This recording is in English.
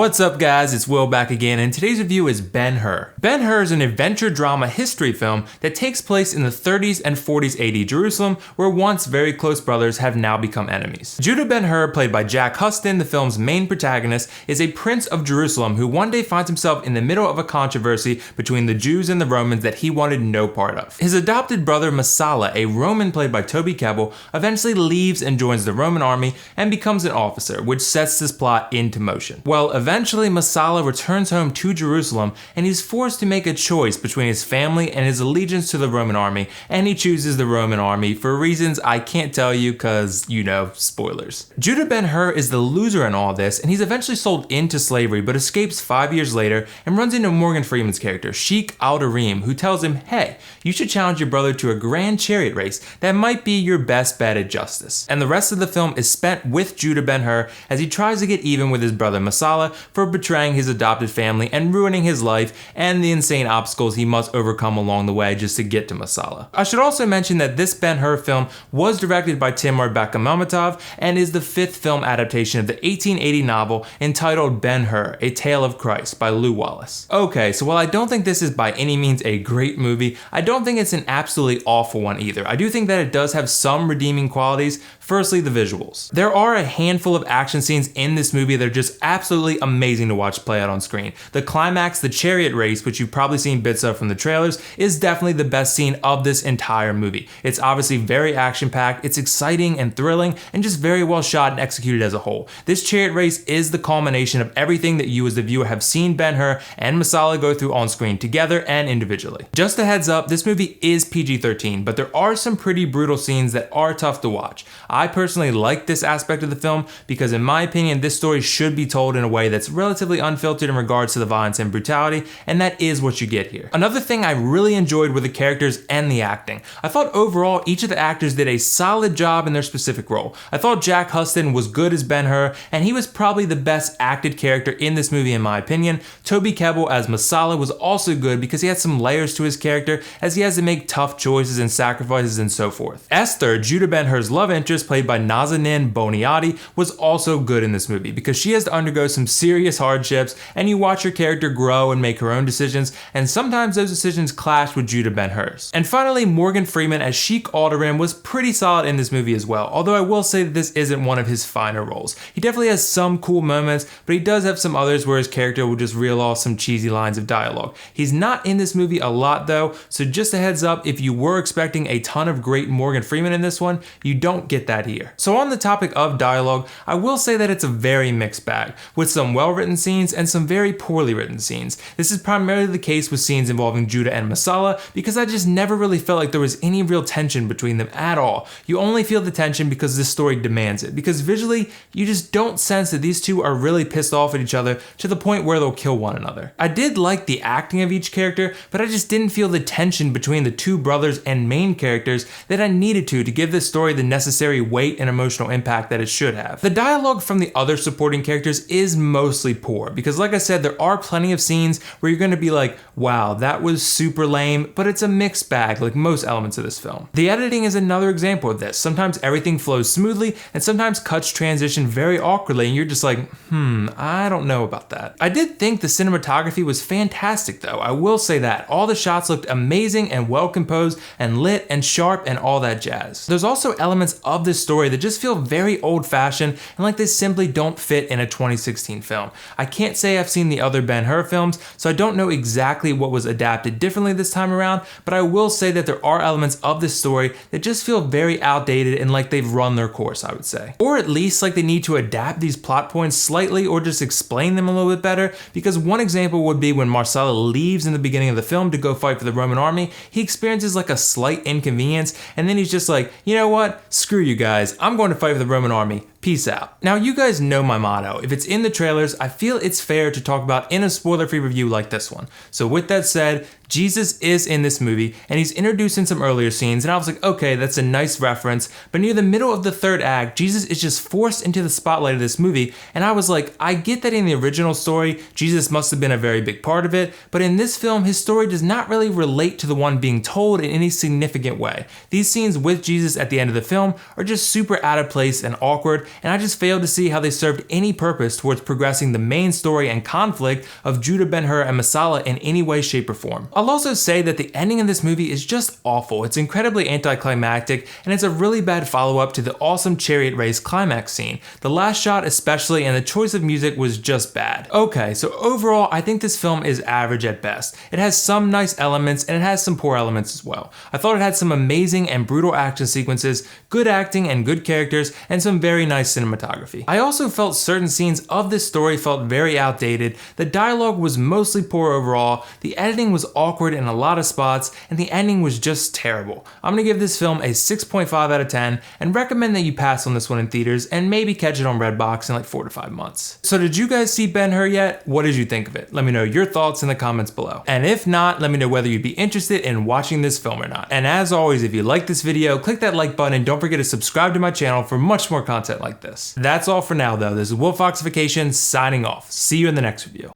What's up guys, it's Will back again, and today's review is Ben-Hur. Ben-Hur is an adventure drama history film that takes place in the 30s and 40s AD Jerusalem, where once very close brothers have now become enemies. Judah Ben-Hur, played by Jack Huston, the film's main protagonist, is a prince of Jerusalem who one day finds himself in the middle of a controversy between the Jews and the Romans that he wanted no part of. His adopted brother Masala, a Roman played by Toby Kebbell, eventually leaves and joins the Roman army and becomes an officer, which sets this plot into motion. Well, eventually Masala returns home to Jerusalem and he's forced to make a choice between his family and his allegiance to the Roman army, and he chooses the Roman army for reasons I can't tell you cause, you know, spoilers. Judah Ben-Hur is the loser in all this, and he's eventually sold into slavery but escapes 5 years later and runs into Morgan Freeman's character, Sheikh Al-Darim, who tells him, hey, you should challenge your brother to a grand chariot race that might be your best bet at justice. And the rest of the film is spent with Judah Ben-Hur as he tries to get even with his brother Masala for betraying his adopted family and ruining his life and the insane obstacles he must overcome along the way just to get to Masala. I should also mention that this Ben-Hur film was directed by Timur Bekmambetov and is the 5th film adaptation of the 1880 novel entitled Ben-Hur, A Tale of Christ by Lew Wallace. Okay, so while I don't think this is by any means a great movie, I don't think it's an absolutely awful one either. I do think that it does have some redeeming qualities. Firstly, the visuals. There are a handful of action scenes in this movie that are just absolutely amazing to watch play out on screen. The climax, the chariot race, which you've probably seen bits of from the trailers, is definitely the best scene of this entire movie. It's obviously very action-packed, it's exciting and thrilling, and just very well shot and executed as a whole. This chariot race is the culmination of everything that you as the viewer have seen Ben-Hur and Masala go through on screen together and individually. Just a heads up, this movie is PG-13, but there are some pretty brutal scenes that are tough to watch. I personally like this aspect of the film because in my opinion, this story should be told in a way that's relatively unfiltered in regards to the violence and brutality, and that is what you get here. Another thing I really enjoyed were the characters and the acting. I thought overall each of the actors did a solid job in their specific role. I thought Jack Huston was good as Ben-Hur, and he was probably the best acted character in this movie in my opinion. Toby Kebbell as Masala was also good because he had some layers to his character as he has to make tough choices and sacrifices and so forth. Esther, Judah Ben-Hur's love interest, played by Nazanin Boniadi, was also good in this movie because she has to undergo some serious hardships and you watch her character grow and make her own decisions, and sometimes those decisions clash with Judah Ben-Hur's. And finally, Morgan Freeman as Sheikh Al-Darim was pretty solid in this movie as well, although I will say that this isn't one of his finer roles. He definitely has some cool moments, but he does have some others where his character will just reel off some cheesy lines of dialogue. He's not in this movie a lot though, so just a heads up, if you were expecting a ton of great Morgan Freeman in this one, you don't get that here. So on the topic of dialogue, I will say that it's a very mixed bag, with some well-written scenes and some very poorly written scenes. This is primarily the case with scenes involving Judah and Masala because I just never really felt like there was any real tension between them at all. You only feel the tension because this story demands it, because visually, you just don't sense that these two are really pissed off at each other to the point where they'll kill one another. I did like the acting of each character, but I just didn't feel the tension between the two brothers and main characters that I needed to give this story the necessary weight and emotional impact that it should have. The dialogue from the other supporting characters is mostly poor because, like I said, there are plenty of scenes where you're going to be like, wow, that was super lame, but it's a mixed bag like most elements of this film. The editing is another example of this. Sometimes everything flows smoothly and sometimes cuts transition very awkwardly and you're just like, I don't know about that. I did think the cinematography was fantastic though, I will say that. All the shots looked amazing and well composed and lit and sharp and all that jazz. There's also elements of this story that just feel very old-fashioned and like they simply don't fit in a 2016 film. I can't say I've seen the other Ben-Hur films, so I don't know exactly what was adapted differently this time around, but I will say that there are elements of this story that just feel very outdated and like they've run their course, I would say. Or at least like they need to adapt these plot points slightly or just explain them a little bit better, because one example would be when Masala leaves in the beginning of the film to go fight for the Roman army, he experiences like a slight inconvenience and then he's just like, you know what, screw you guys, I'm going to fight for the Roman army. Peace out. Now you guys know my motto. If it's in the trailers, I feel it's fair to talk about in a spoiler-free review like this one. So with that said, Jesus is in this movie, and he's introduced in some earlier scenes, and I was like, okay, that's a nice reference, but near the middle of the third act, Jesus is just forced into the spotlight of this movie, and I was like, I get that in the original story, Jesus must have been a very big part of it, but in this film, his story does not really relate to the one being told in any significant way. These scenes with Jesus at the end of the film are just super out of place and awkward, and I just failed to see how they served any purpose towards progressing the main story and conflict of Judah, Ben-Hur, and Masala in any way, shape, or form. I'll also say that the ending of this movie is just awful. It's incredibly anticlimactic, and it's a really bad follow-up to the awesome chariot race climax scene. The last shot especially, and the choice of music was just bad. Okay, so overall, I think this film is average at best. It has some nice elements, and it has some poor elements as well. I thought it had some amazing and brutal action sequences, good acting and good characters, and some very nice cinematography. I also felt certain scenes of this story felt very outdated, the dialogue was mostly poor overall, the editing was awkward in a lot of spots, and the ending was just terrible. I'm gonna give this film a 6.5 out of 10, and recommend that you pass on this one in theaters, and maybe catch it on Redbox in like 4 to 5 months. So did you guys see Ben-Hur yet? What did you think of it? Let me know your thoughts in the comments below. And if not, let me know whether you'd be interested in watching this film or not. And as always, if you like this video, click that like button and don't forget to subscribe to my channel for much more content like this. That's all for now though. This is WillFoxification signing off. See you in the next review.